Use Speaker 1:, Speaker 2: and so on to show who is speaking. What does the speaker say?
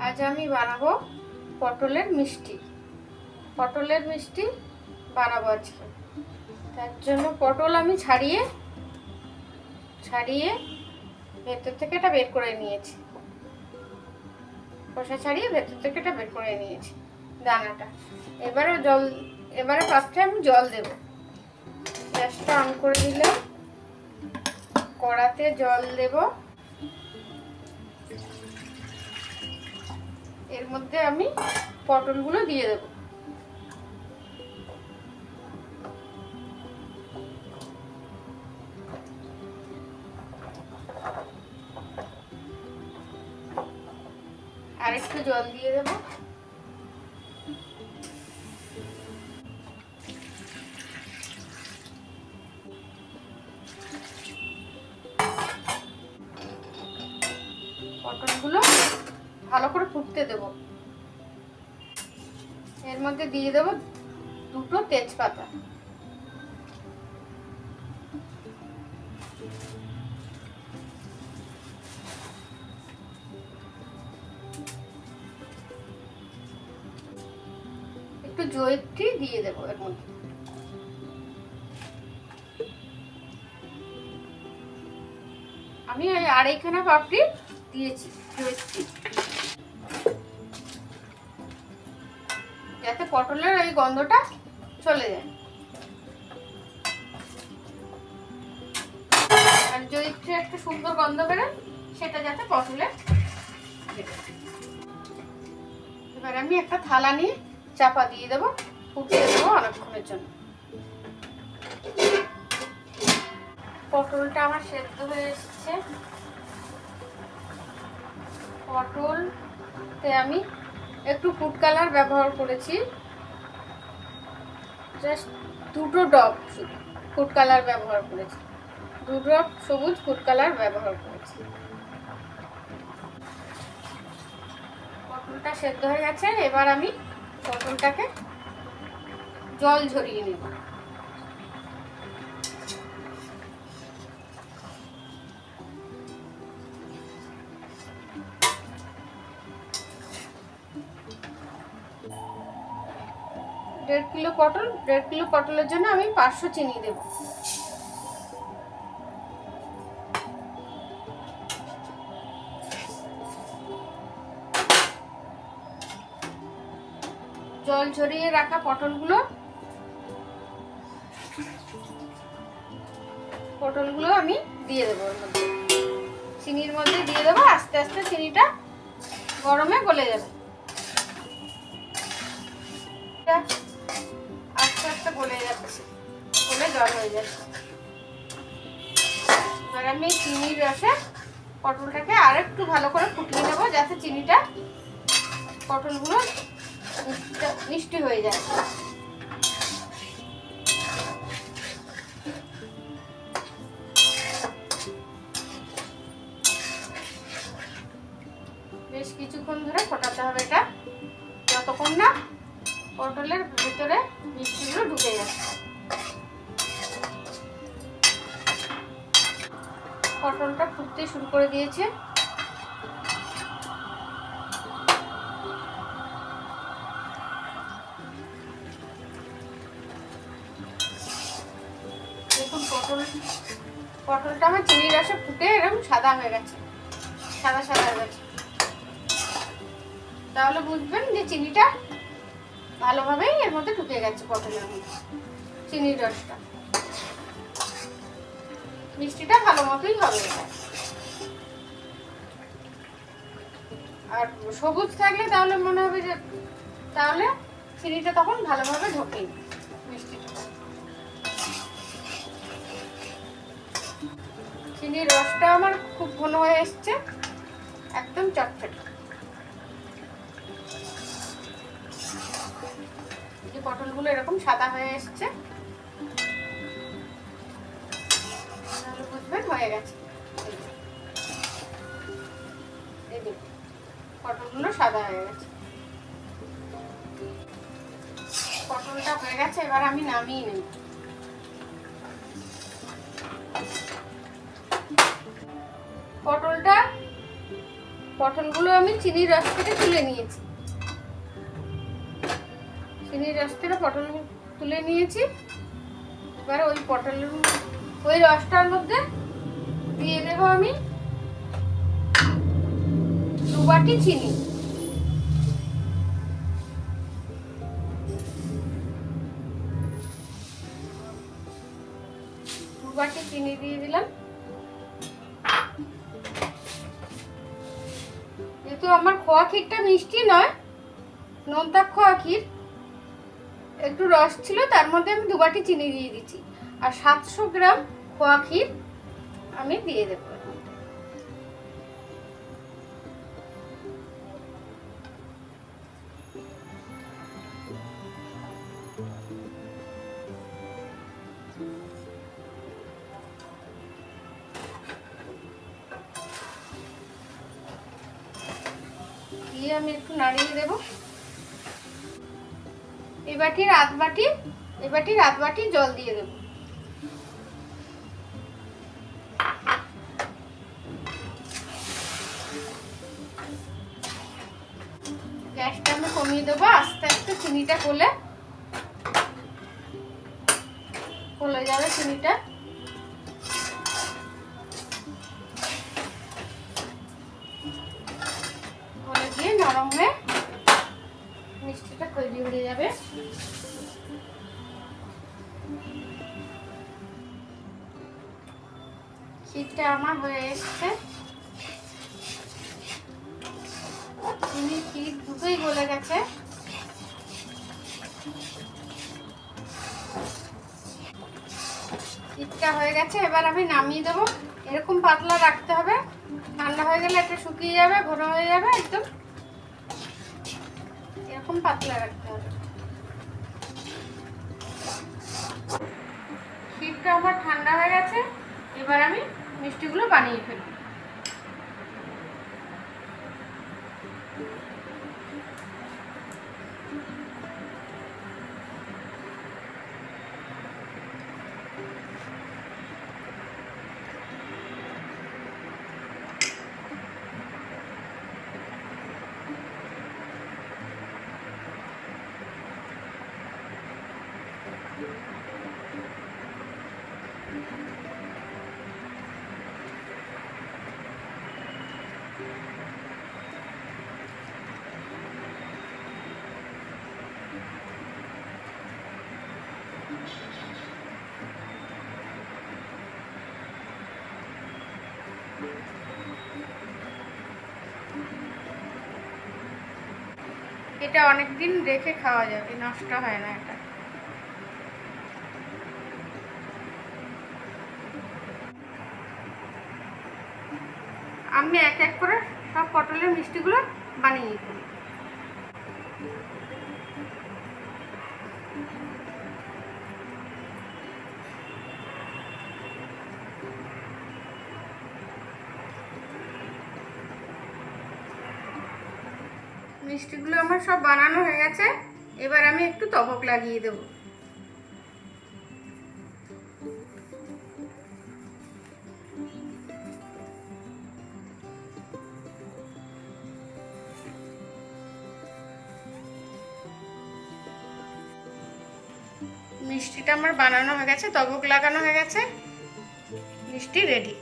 Speaker 1: আজ আমি বানাবো পটলের মিষ্টি। পটলের মিষ্টি বানাবো আজকে। তার জন্য পটল আমি ছাড়িয়ে ভেতর থেকে এটা বের করে নিয়েছি। খোসা ছাড়িয়ে ভেতর থেকে এটা বের করে নিয়েছি দানাটা। এবারে ফার্স্টে আমি জল দেব। গ্যাসটা অন করে দিলাম, কড়াতে জল দেব। এর মধ্যে আমি পটলগুলো দিয়ে দেব। আর একটু জল দিয়ে দেব। পটলগুলো ভালো করে ফুটতে দেব। এর মধ্যে দিয়ে দেব দুটো তেজপাতা। একটু জয়িত্রী দিয়ে দেব এর মধ্যে। আমি আড়াইখানা পাপড়ি দিয়েছি জয়িত্রী, যাতে পটলের ওই গন্ধটা চলে যায়। আর জয়িত্রী একটা সুন্দর গন্ধ বেরোয়, সেটা যাতে পটলে। এবার আমি একটা থালা নিয়ে চাপা দিয়ে দেবো, ফুটিয়ে দেবো অনেকক্ষণের জন্য। পটলটা আমার সেদ্ধ হয়ে এসছে। পটলতে আমি একটু ফুড কালার ব্যবহার করেছি, জাস্ট দুটো ড্রপ শুধু ফুড কালার ব্যবহার করেছি, 2 ড্রপ সবুজ ফুড কালার ব্যবহার করেছি। পটলটা সেদ্ধ হয়ে গেছে। এবার আমি পটলটাকে জল ঝরিয়ে নেব। দেড় কিলো পটলের জন্য আমি 500 চিনি দেব। জল ঝরিয়ে রাখা পটলগুলো আমি দিয়ে দেবো এর মধ্যে, চিনির মধ্যে দিয়ে দেবো। আস্তে আস্তে চিনিটা গরমে গলে যাবে। আস্তে আস্তে গলে যাচ্ছে, গলে জল হয়ে যাচ্ছে। এবার আমি চিনির রসে পটলটাকে আর একটু ভালো করে ফুটিয়ে নেবো, যাতে চিনিটা পটলগুলো মিষ্টি হয়ে যায়। বেশ কিছুক্ষণ ধরে ফোটাতে হবে এটা, যতক্ষণ না পটলের ভিতরে মিষ্টিগুলো ঢুকে যাচ্ছে। পটলটা ফুটতে শুরু করে দিয়েছে। দেখুন পটলটা আমার চিনির রসে ফুটে এরকম সাদা হয়ে গেছে, সাদা হয়ে গেছে। তাহলে বুঝবেন যে চিনিটা ভালোভাবেই এর মধ্যে ঢুকে গেছে পটলের মধ্যে। চিনির রসটা, মিষ্টিটা ভালো মতোই হবে। আর সবুজ থাকলে তাহলে মনে হবে যে তাহলে চিনিটা তখন ভালোভাবে ঢোকে মিষ্টিটা। চিনির রসটা আমার খুব ঘন হয়ে এসছে, একদম চটচটে। পটলগুলো এরকম সাদা হয়ে এসছে, তাহলে বুঝবেন হয়ে গেছে। এই দেখুন পটলগুলো সাদা হয়ে গেছে। পটলটা হয়ে গেছে, এবার আমি নামিয়ে নেব। পটলগুলো আমি চিনির রস থেকে তুলে নিয়েছি। চিনির রস থেকে পটল তুলে নিয়েছি। এবার ওই রসটার মধ্যে দিয়ে দেবো আমি 2 বাটি চিনি। 2 বাটি চিনি দিয়ে দিলাম। যেহেতু আমার খোয়া ক্ষীরটা মিষ্টি নয়, নোনতা খোয়া ক্ষীর, একটু রস ছিল, তার মধ্যে আমি 2 বাটি চিনি দিয়ে দিচ্ছি। আর 700 গ্রাম খোয়া ক্ষীর আমি দিয়ে দেবো। দিয়ে আমি একটু নাড়িয়ে দেবো। এই বাটির আধ বাটি জল দিয়ে দেবো। গ্যাসটা আমি কমিয়ে দেবো। আস্তে আস্তে চিনিটা গলে যাবে। চিনিটা গলে গিয়ে নরম হয়ে মিষ্টিটা তৈরি হয়ে যাবে। ক্ষীরটা আমার হয়ে এসছে। চিনি ক্ষীর দুটোই গলে গেছে। ক্ষীরটা হয়ে গেছে, এবার আমি নামিয়ে দেবো। এরকম পাতলা রাখতে হবে, ঠান্ডা হয়ে গেলে এটা শুকিয়ে যাবে, ঘন হয়ে যাবে। একদম এরকম পাতলা রাখতে হবে। ক্ষীরটা আমার ঠান্ডা হয়ে গেছে, এবার আমি মিষ্টিগুলো বানিয়ে ফেলব। এটা অনেকদিন রেখে খাওয়া যাবে, নষ্ট হয় না এটা। আমি এক এক করে সব পটলের মিষ্টিগুলো বানিয়ে ফেলি। মিষ্টিগুলো আমার সব বানানো হয়ে গেছে, এবার আমি একটু তবক লাগিয়ে দেব। মিষ্টিটা আমার বানানো হয়ে গেছে, তবক লাগানো হয়ে গেছে, মিষ্টি রেডি।